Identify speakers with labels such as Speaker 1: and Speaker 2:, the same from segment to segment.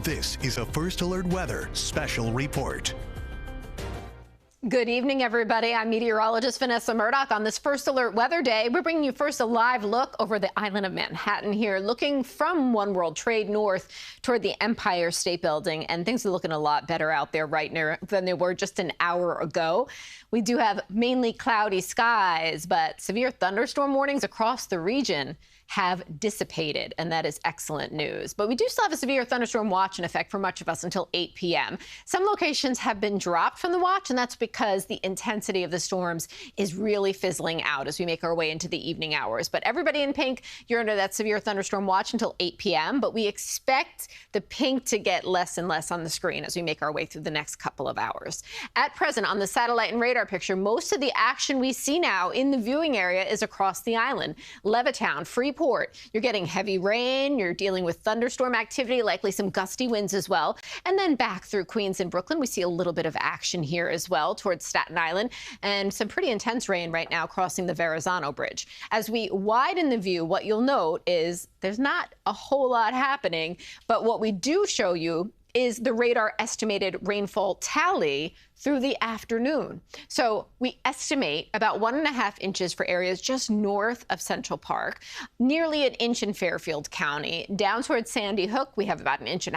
Speaker 1: This is a First Alert Weather Special Report.
Speaker 2: Good evening, everybody. I'm meteorologist Vanessa Murdock. On this First Alert Weather Day, we're bringing you first a live look over the island of Manhattan here, looking from One World Trade north toward the Empire State Building. And things are looking a lot better out there right now than they were just an hour ago. We do have mainly cloudy skies, but severe thunderstorm warnings across the region have dissipated, and that is excellent news. But we do still have a severe thunderstorm watch in effect for much of us until 8 p.m. Some locations have been dropped from the watch, and that's because the intensity of the storms is really fizzling out as we make our way into the evening hours. But everybody in pink, you're under that severe thunderstorm watch until 8 p.m., but we expect the pink to get less and less on the screen as we make our way through the next couple of hours. At present, on the satellite and radar picture, most of the action we see now in the viewing area is across the island. Levittown, Freeport, you're getting heavy rain, you're dealing with thunderstorm activity, likely some gusty winds as well. And then back through Queens and Brooklyn, we see a little bit of action here as well towards Staten Island, and some pretty intense rain right now crossing the Verrazano Bridge. As we widen the view, what you'll note is there's not a whole lot happening, but what we do show you is the radar estimated rainfall tally through the afternoon. So we estimate about 1.5 inches for areas just north of Central Park, nearly an inch in Fairfield County. Down towards Sandy Hook, we have about 1.5 inches.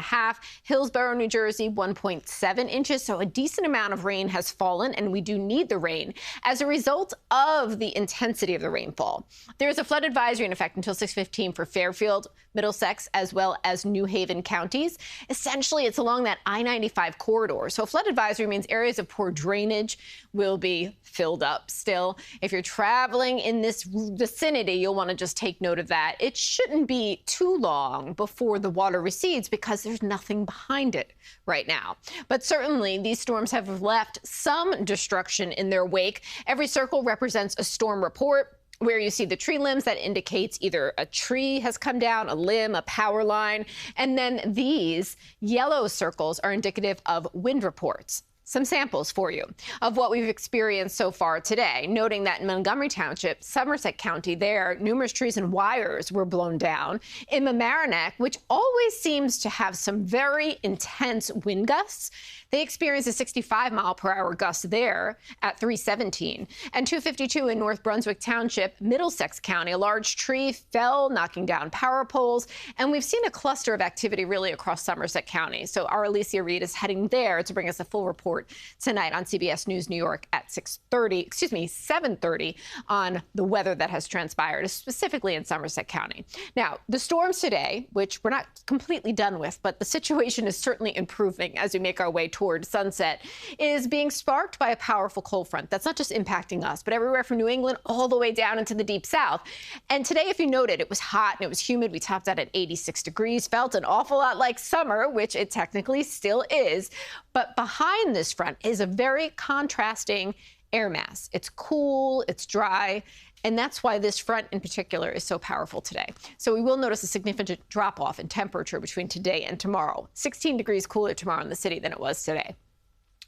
Speaker 2: Hillsborough, New Jersey, 1.7 inches. So a decent amount of rain has fallen, and we do need the rain as a result of the intensity of the rainfall. There's a flood advisory in effect until 6:15 for Fairfield, Middlesex, as well as New Haven counties. Essentially, it's along that I-95 corridor. So a flood advisory means areas of poor drainage will be filled up still. If you're traveling in this vicinity, you'll want to just take note of that. It shouldn't be too long before the water recedes because there's nothing behind it right now. But certainly these storms have left some destruction in their wake. Every circle represents a storm report. Where you see the tree limbs, that indicates either a tree has come down, a limb, a power line. And then these yellow circles are indicative of wind reports. Some samples for you of what we've experienced so far today, noting that in Montgomery Township, Somerset County, there, numerous trees and wires were blown down. In Mamaroneck, which always seems to have some very intense wind gusts, they experienced a 65-mile-per-hour gust there at 3:17. And 252 in North Brunswick Township, Middlesex County, a large tree fell, knocking down power poles. And we've seen a cluster of activity really across Somerset County. So our Alicia Reed is heading there to bring us a full report tonight on CBS News New York at 7:30 on the weather that has transpired, specifically in Somerset County. Now, the storms today, which we're not completely done with, but the situation is certainly improving as we make our way toward sunset, is being sparked by a powerful cold front that's not just impacting us, but everywhere from New England all the way down into the deep south. And today, if you noted, it was hot and it was humid. We topped out at 86 degrees, felt an awful lot like summer, which it technically still is. But behind this front is a very contrasting air mass. It's cool, it's dry, and that's why this front in particular is so powerful today. So we will notice a significant drop-off in temperature between today and tomorrow. 16 degrees cooler tomorrow in the city than it was today.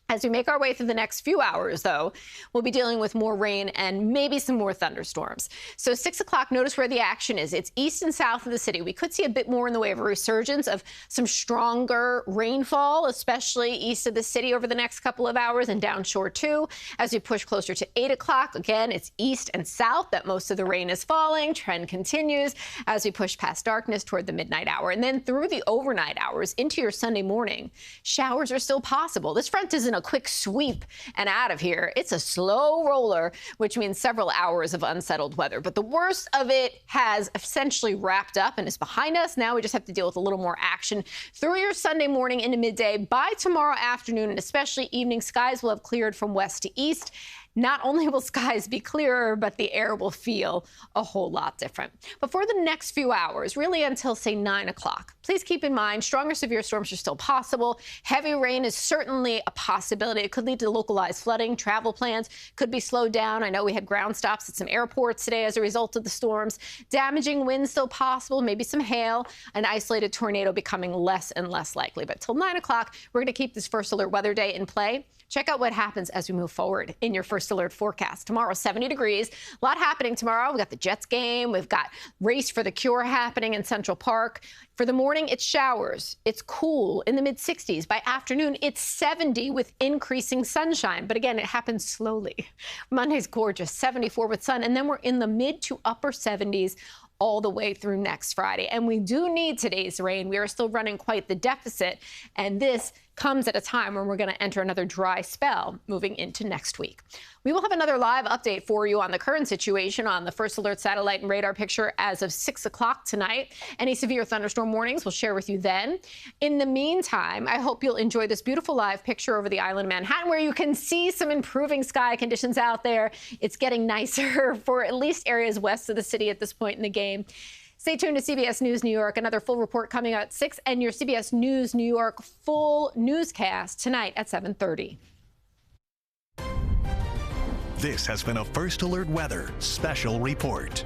Speaker 2: As we make our way through the next few hours, though, we'll be dealing with more rain and maybe some more thunderstorms. So 6 o'clock, notice where the action is. It's east and south of the city. We could see a bit more in the way of a resurgence of some stronger rainfall, especially east of the city over the next couple of hours and downshore too. As we push closer to 8 o'clock, again, it's east and south that most of the rain is falling. Trend continues as we push past darkness toward the midnight hour. And then through the overnight hours into your Sunday morning, showers are still possible. This front isn't a quick sweep and out of here. It's a slow roller, which means several hours of unsettled weather. But the worst of it has essentially wrapped up and is behind us. Now we just have to deal with a little more action through your Sunday morning into midday. By tomorrow afternoon, and especially evening, skies will have cleared from west to east. Not only will skies be clearer, but the air will feel a whole lot different. But for the next few hours, really until, say, 9 o'clock, please keep in mind stronger severe storms are still possible. Heavy rain is certainly a possibility. It could lead to localized flooding. Travel plans could be slowed down. I know we had ground stops at some airports today as a result of the storms. Damaging winds still possible, maybe some hail. An isolated tornado becoming less and less likely. But till 9 o'clock, we're going to keep this First Alert Weather Day in play. Check out what happens as we move forward in your First First Alert forecast. Tomorrow, 70 degrees. A lot happening tomorrow. We've got the Jets game. We've got Race for the Cure happening in Central Park. For the morning, it's showers. It's cool in the mid-60s. By afternoon, it's 70 with increasing sunshine. But again, it happens slowly. Monday's gorgeous, 74 with sun. And then we're in the mid to upper 70s all the way through next Friday. And we do need today's rain. We are still running quite the deficit. And this comes at a time when we're going to enter another dry spell moving into next week. We will have another live update for you on the current situation on the First Alert satellite and radar picture as of 6 o'clock tonight. Any severe thunderstorm warnings we'll share with you then. In the meantime, I hope you'll enjoy this beautiful live picture over the island of Manhattan where you can see some improving sky conditions out there. It's getting nicer for at least areas west of the city at this point in the game. Stay tuned to CBS News New York. Another full report coming out at 6 and your CBS News New York full newscast tonight at 7:30.
Speaker 1: This has been a First Alert Weather Special Report.